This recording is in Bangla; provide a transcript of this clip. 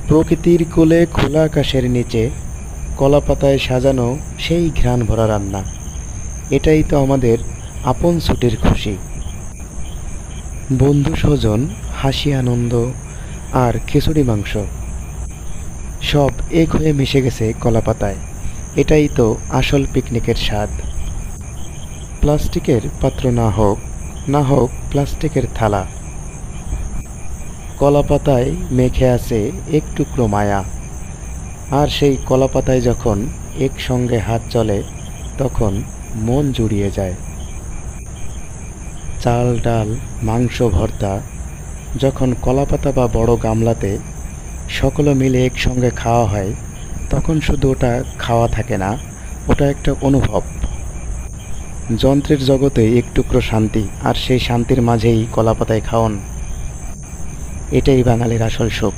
প্রকৃতির কোলে খোলা আকাশের নিচে কলাপাতায় সাজানো সেই ঘ্রাণ ভরা রান্না, এটাই তো আমাদের আপন ছুটির খুশি। বন্ধু স্বজন, হাসি আনন্দ আর খিচুড়ি মাংস সব এক হয়ে মিশে গেছে কলাপাতায়। এটাই তো আসল পিকনিকের স্বাদ। প্লাস্টিকের পাত্র না হোক, না হোক প্লাস্টিকের থালা, কলাপাতায় মেখে আছে এক টুকরো মায়া। আর সেই কলাপাতায় যখন একসঙ্গে হাত চলে, তখন মন জুড়িয়ে যায়। চাল ডাল মাংস ভর্তা যখন কলাপাতা বা বড় গামলাতে সকলে মিলে একসঙ্গে খাওয়া হয়, তখন শুধু ওটা খাওয়া থাকে না, ওটা একটা অনুভব। যন্ত্রের জগতে এক টুকরো শান্তি, আর সেই শান্তির মাঝেই কলাপাতায় খাওন, এটাই বাঙালির আসল সুখ।